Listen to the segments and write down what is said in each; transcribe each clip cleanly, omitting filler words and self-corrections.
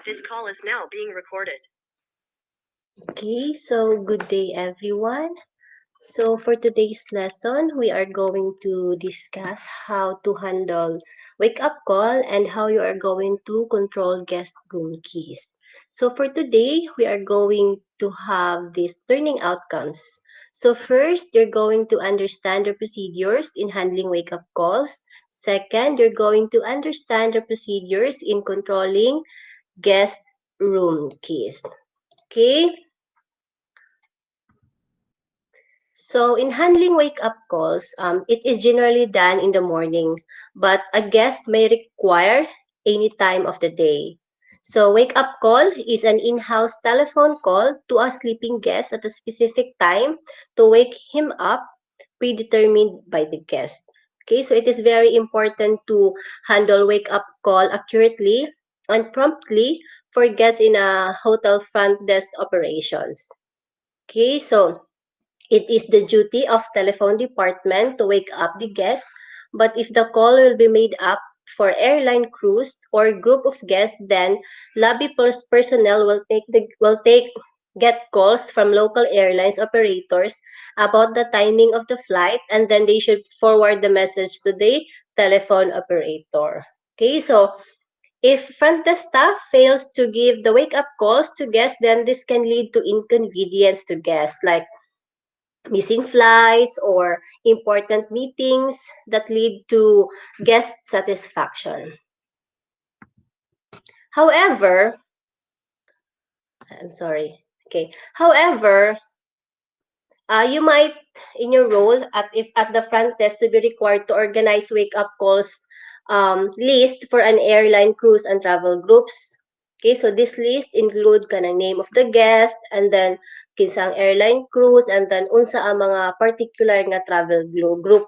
This call is now being recorded. Okay, so good day everyone. So for today's lesson, we are going to discuss how to handle wake up call and how you are going to control guest room keys. So for today, we are going to have these learning outcomes. So first, you're going to understand the procedures in handling wake up calls. Second, you're going to understand the procedures in controlling guest room keys. Okay? So in handling wake-up calls, it is generally done in the morning, but a guest may require any time of the day. So wake-up call is an in-house telephone call to a sleeping guest at a specific time to wake him up, predetermined by the guest. Okay, so it is very important to handle wake-up call accurately and promptly for guests in a hotel front desk operations. Okay, so it is the duty of telephone department to wake up the guest, but if the call will be made up for airline crews or group of guests, then lobby personnel will take get calls from local airlines operators about the timing of the flight, and then they should forward the message to the telephone operator. Okay, so if front desk staff fails to give the wake up calls to guests, then this can lead to inconvenience to guests, like missing flights or important meetings that lead to guest satisfaction. However, I'm sorry. Okay. However, you might, in your role at the front desk, to be required to organize wake up calls list for an airline cruise and travel groups. Okay, so this list include kanang name of the guest, and then kinsang airline cruise, and then unsa ang mga particular nga travel group.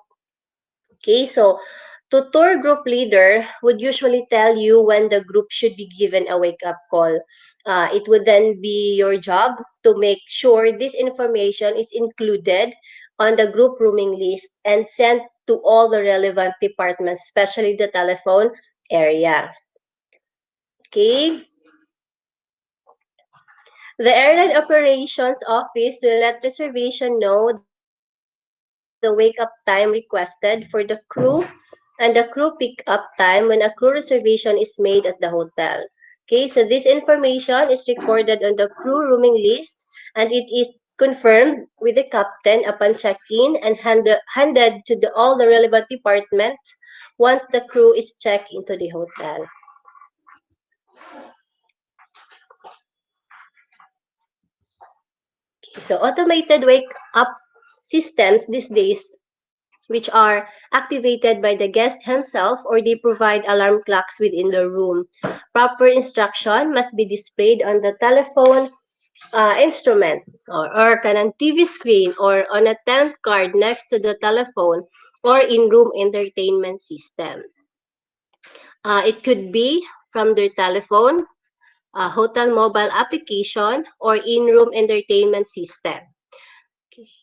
Okay, so the tour group leader would usually tell you when the group should be given a wake up call. It would then be your job to make sure this information is included on the group rooming list and sent to all the relevant departments, especially the telephone area. Okay. The airline operations office will let reservation know the wake up time requested for the crew and the crew pick up time when a crew reservation is made at the hotel. Okay, so this information is recorded on the crew rooming list and it is confirmed with the captain upon check-in and handed to all the relevant departments once the crew is checked into the hotel. Okay, so automated wake-up systems these days, which are activated by the guest himself, or they provide alarm clocks within the room. Proper instruction must be displayed on the telephone instrument, or kanang TV screen, or on a tent card next to the telephone or in-room entertainment system. It could be from their telephone, hotel mobile application, or in-room entertainment system.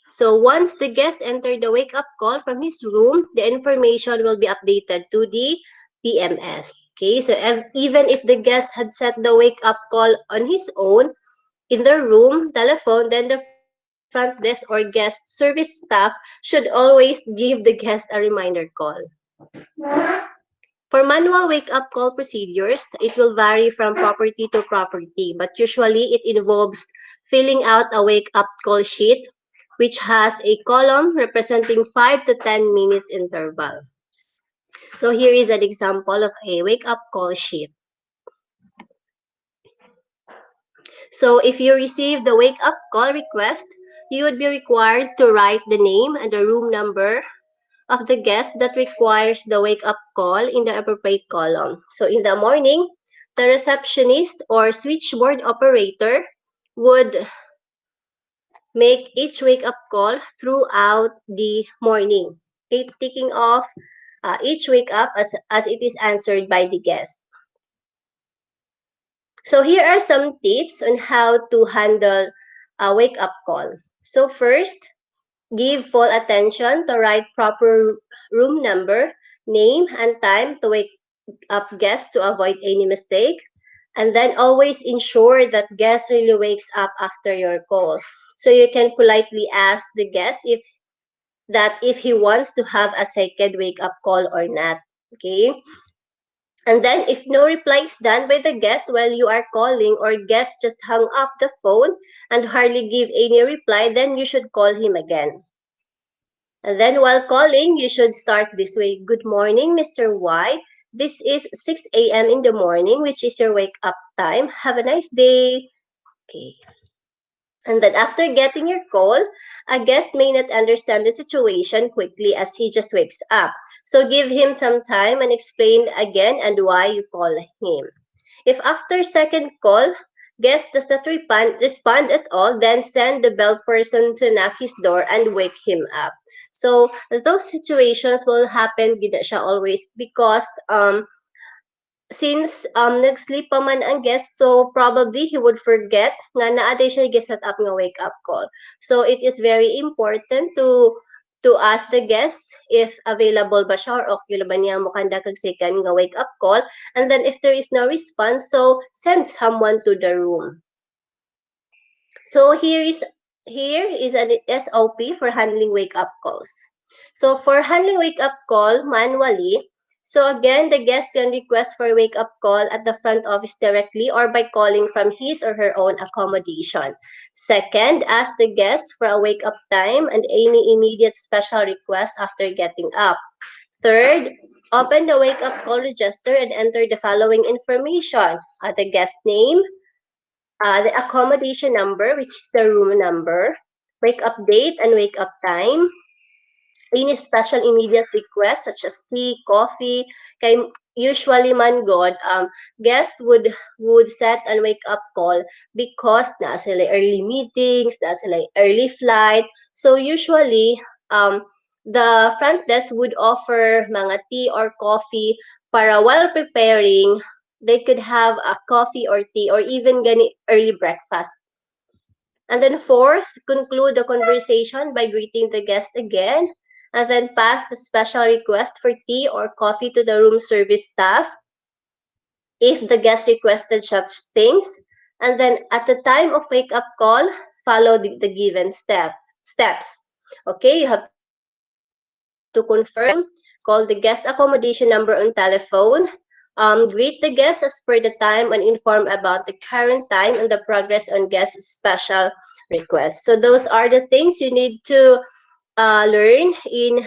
So once the guest entered the wake-up call from his room, the information will be updated to the PMS. Okay, so even if the guest had set the wake-up call on his own in the room telephone, then the front desk or guest service staff should always give the guest a reminder call. For manual wake-up call procedures, it will vary from property to property, but usually it involves filling out a wake-up call sheet, which has a column representing 5 to 10 minutes interval. So here is an example of a wake-up call sheet. So if you receive the wake-up call request, you would be required to write the name and the room number of the guest that requires the wake-up call in the appropriate column. So in the morning, the receptionist or switchboard operator would make each wake-up call throughout the morning, okay, ticking off each wake-up as it is answered by the guest. So here are some tips on how to handle a wake-up call. So first, give full attention to write proper room number, name, and time to wake up guests to avoid any mistake. And then always ensure that guest really wakes up after your call. So you can politely ask the guest if he wants to have a second wake up call or not. Okay? And then if no reply is done by the guest while you are calling, or guest just hung up the phone and hardly give any reply, then you should call him again. And then while calling, you should start this way. Good morning, Mr. Y. This is 6 a.m. in the morning, which is your wake up time. Have a nice day. Okay. And then after getting your call, a guest may not understand the situation quickly as he just wakes up. So give him some time and explain again and why you call him. If after second call, guest does not respond at all, then send the bell person to knock his door and wake him up. So those situations will happen gid siya always because since nag-sleep pa man ang guest, so probably he would forget nga naa day siya set up nga wake up call. So it is very important to ask the guest if available ba siya or okay ba niya mo kanda kag second nga wake up call, and then if there is no response, so send someone to the room. So here is an SOP for handling wake up calls. So for handling wake up call manually, so again, the guest can request for wake up call at the front office directly or by calling from his or her own accommodation. Second, ask the guest for a wake up time and any immediate special request after getting up. Third, open the wake up call register and enter the following information: the guest name, the accommodation number, which is the room number, wake up date and wake up time, any special immediate requests such as tea, coffee, kay usually man god, guest would set and wake up call because na sila early meetings, na sila early flight. So usually, the front desk would offer mga tea or coffee para while preparing, they could have a coffee or tea or even gani early breakfast. And then fourth, conclude the conversation by greeting the guest again, and then pass the special request for tea or coffee to the room service staff if the guest requested such things. And then at the time of wake up call, follow the given steps. Okay, you have to confirm, call the guest accommodation number on telephone, greet the guest as per the time and inform about the current time and the progress on guest special request. So those are the things you need to learn in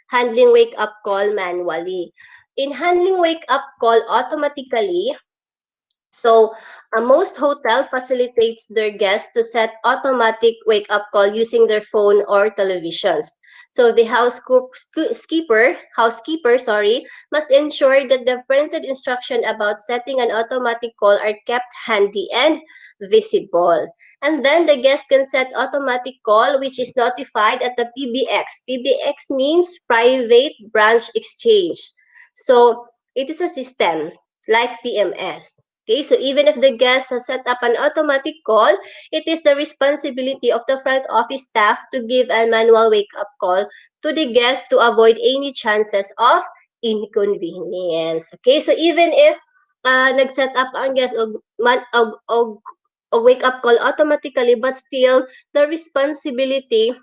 handling wake up call manually. In handling wake up call automatically, so most hotel facilitates their guests to set automatic wake up call using their phone or televisions. So the housekeeper, sorry, must ensure that the printed instruction about setting an automatic call are kept handy and visible. And then the guest can set automatic call, which is notified at the PBX. PBX means Private Branch Exchange. So it is a system like PMS. Okay, so even if the guest has set up an automatic call, it is the responsibility of the front office staff to give a manual wake-up call to the guest to avoid any chances of inconvenience. Okay, so even if nag-set up ang guest og wake-up call automatically, but still the responsibility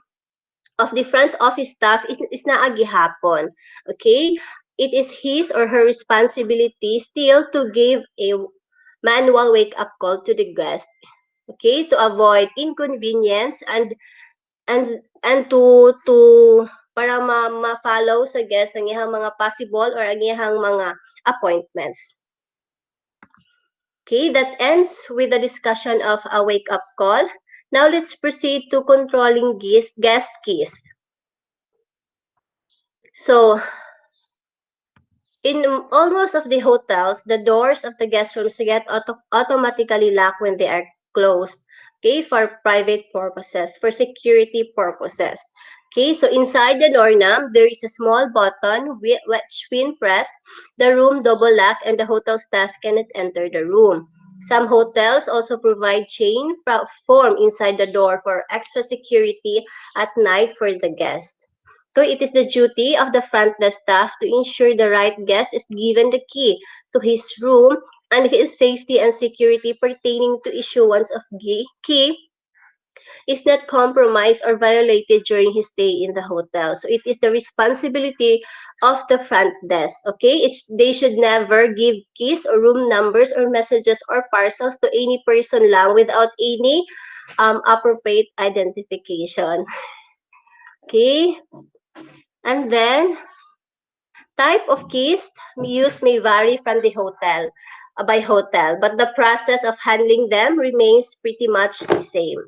of the front office staff is na agihapon. Okay? It is his or her responsibility still to give a manual wake-up call to the guest. Okay? To avoid inconvenience and to para ma-follow sa guest ang iyang mga possible or ang iyang mga appointments. Okay, that ends with the discussion of a wake-up call. Now let's proceed to controlling guest keys. So, in almost of the hotels, the doors of the guest rooms get automatically locked when they are closed. Okay, for private purposes, for security purposes. Okay, so inside the doorknob, there is a small button which when pressed, the room double lock and the hotel staff cannot enter the room. Some hotels also provide chain form inside the door for extra security at night for the guest. So it is the duty of the front desk staff to ensure the right guest is given the key to his room and his safety and security pertaining to issuance of key is not compromised or violated during his stay in the hotel. So it is the responsibility of the front desk. Okay, they should never give keys or room numbers or messages or parcels to any person lang without any appropriate identification. Okay, and then type of keys used may vary from the hotel by hotel, but the process of handling them remains pretty much the same.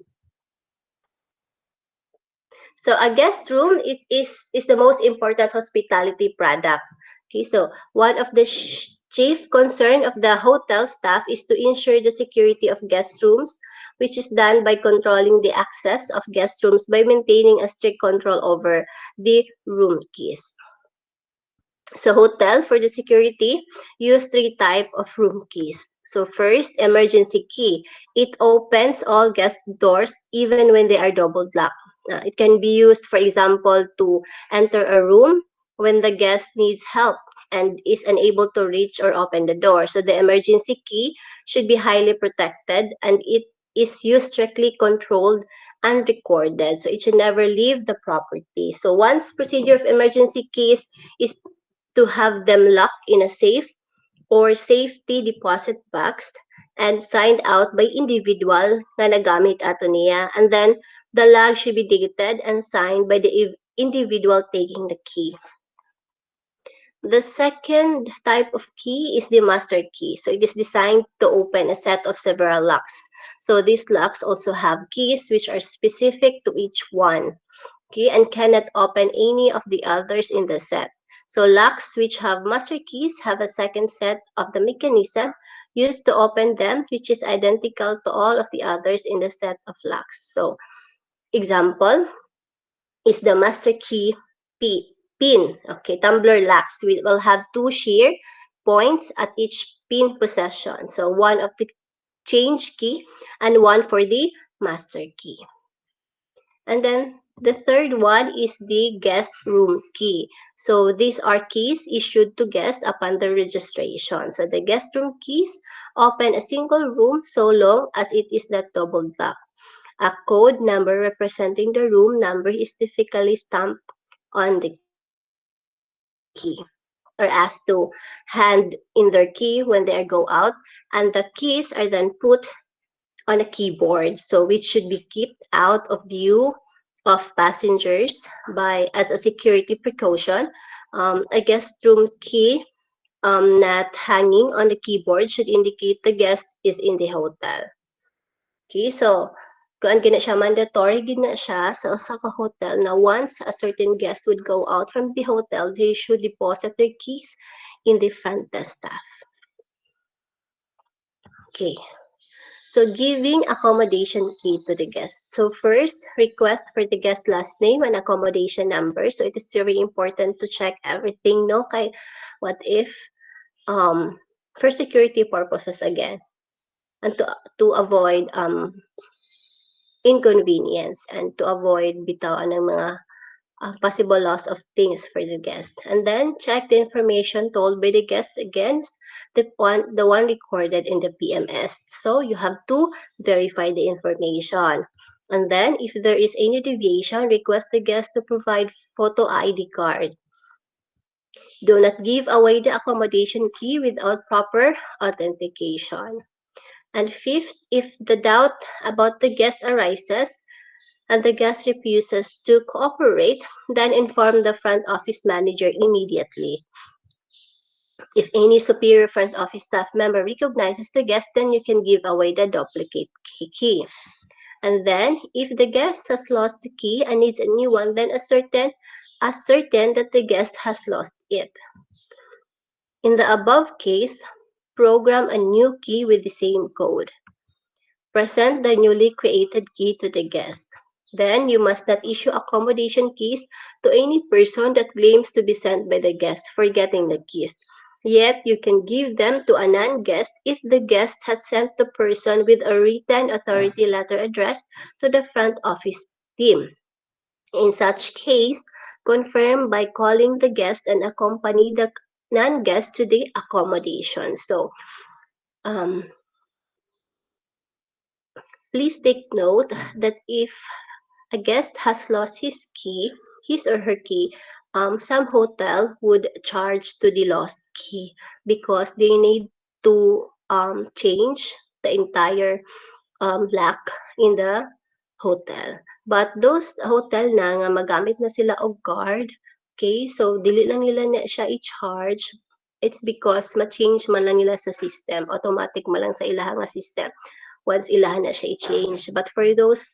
So a guest room is the most important hospitality product. Okay, so one of the chief concern of the hotel staff is to ensure the security of guest rooms, which is done by controlling the access of guest rooms by maintaining a strict control over the room keys. So hotel for the security use three type of room keys. So first, emergency key. It opens all guest doors even when they are double locked. It can be used, for example, to enter a room when the guest needs help and is unable to reach or open the door. So the emergency key should be highly protected and it is used strictly controlled and recorded. So it should never leave the property. So once procedure of emergency keys is to have them locked in a safe or safety deposit box and signed out by individual na nagamit ato niya. And then the log should be dated and signed by the individual taking the key. The second type of key is the master key. So it is designed to open a set of several locks. So these locks also have keys which are specific to each one. Okay, and cannot open any of the others in the set. So locks which have master keys have a second set of the mechanism used to open them, which is identical to all of the others in the set of locks. So example is the master key pin. Okay, tumbler locks. We will have two shear points at each pin possession. So one of the change key and one for the master key. And then the third one is the guest room key. So these are keys issued to guests upon the registration. So the guest room keys open a single room so long as it is not double locked. A code number representing the room number is typically stamped on the key or asked to hand in their key when they go out, and the keys are then put on a keyboard, so which should be kept out of view of passengers by as a security precaution. A guest room key not hanging on the keyboard should indicate the guest is in the hotel. Okay, so kung gina siya mandatory gina siya sa usa ka hotel na once a certain guest would go out from the hotel, they should deposit their keys in the front desk staff. Okay. So giving accommodation key to the guest. So first, request for the guest last name and accommodation number. So it is very important to check everything, no? Kay, what if, for security purposes again, and to avoid inconvenience and to avoid bitawan ng mga possible loss of things for the guest. And then check the information told by the guest against the one recorded in the PMS. So you have to verify the information. And then if there is any deviation, request the guest to provide photo ID card. Do not give away the accommodation key without proper authentication. And fifth, if the doubt about the guest arises, and the guest refuses to cooperate, then inform the front office manager immediately. If any superior front office staff member recognizes the guest, then you can give away the duplicate key. And then, if the guest has lost the key and needs a new one, then ascertain that the guest has lost it. In the above case, program a new key with the same code. Present the newly created key to the guest. Then you must not issue accommodation keys to any person that claims to be sent by the guest forgetting the keys. Yet you can give them to a non-guest if the guest has sent the person with a written authority letter addressed to the front office team. In such case, confirm by calling the guest and accompany the non-guest to the accommodation. So Um, Please take note that if a guest has lost his or her key, some hotel would charge to the lost key because they need to change the entire lock in the hotel. But those hotel na nga magamit na sila og card, okay, so dili lang nila na siya i-charge. It's because ma-change man lang nila sa system, automatic man lang sa ilaha nga system once ilahan na siya i-change. But for those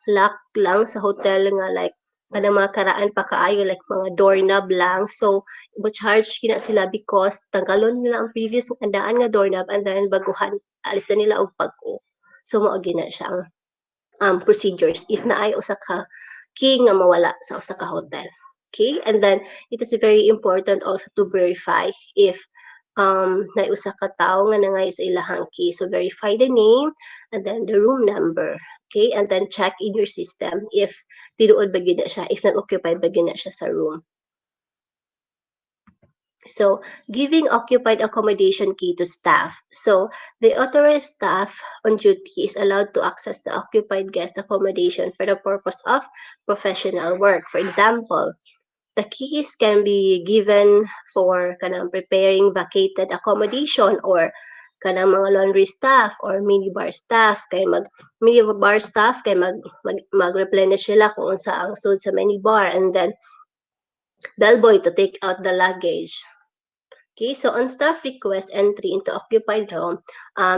lock lang sa hotel nga like kanang mga karaan pa kaayo like mga doorknob lang. So, charge kina sila because tanggalon nila ang previous nga daan nga doorknob and then baguhan alis na nila og bag-o. So, mao gina siya ang procedures if naay usa ka key nga mawala sa usa ka hotel. Okay? And then, it is very important also to verify if na usa ka tawo nga nangay sa ilahang key. So, verify the name and then the room number. Okay? And then, check in your system if tinuod ba gina siya, if not-occupied ba gina siya sa room. So, giving occupied accommodation key to staff. So, the authorized staff on duty is allowed to access the occupied guest accommodation for the purpose of professional work. For example, the keys can be given for kanang preparing vacated accommodation or kanang mga laundry staff or minibar staff kay minibar staff kay mag-replenish sila kung unsa ang sud sa minibar, and then bellboy to take out the luggage. Okay, so on staff request entry into occupied room,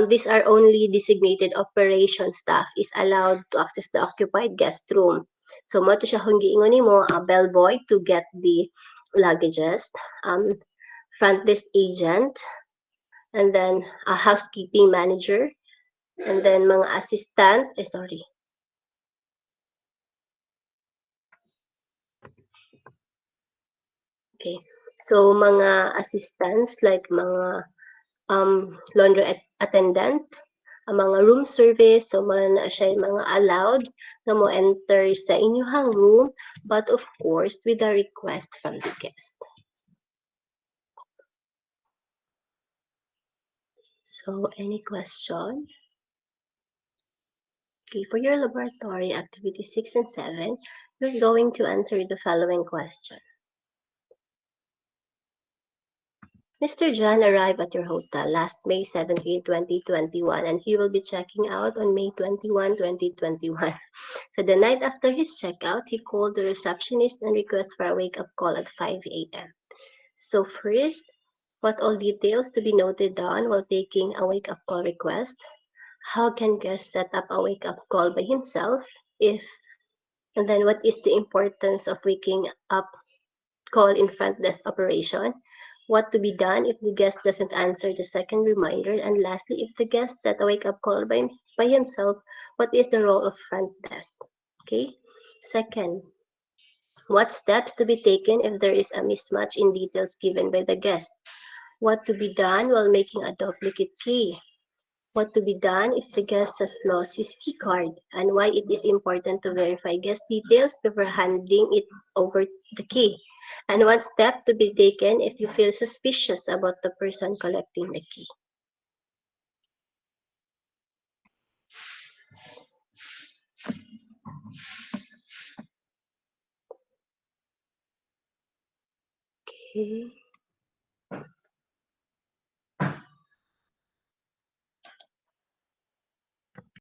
these are only designated operation staff is allowed to access the occupied guest room. So mo to siya kung giingon nimo a bellboy to get the luggages, front desk agent, and then a housekeeping manager, and then mga assistant, sorry. Okay. So mga assistants like mga laundry attendant, ang mga room service, so mga na siya mga allowed na mo enter sa inyong room, but of course with a request from the guest. So any question? Okay, for your laboratory activity 6 and 7, you're going to answer the following question. Mr. John arrived at your hotel last May 17, 2021, and he will be checking out on May 21, 2021. So the night after his checkout, he called the receptionist and requested for a wake-up call at 5 a.m. So first, what all details to be noted down while taking a wake-up call request? How can guest set up a wake-up call by himself? And then what is the importance of waking up call in front desk operation? What to be done if the guest doesn't answer the second reminder? And lastly, if the guest set a wake-up call by himself, what is the role of front desk? Okay. Second, what steps to be taken if there is a mismatch in details given by the guest? What to be done while making a duplicate key? What to be done if the guest has lost his key card, and why it is important to verify guest details before handing it over the key, and what step to be taken if you feel suspicious about the person collecting the key. Okay.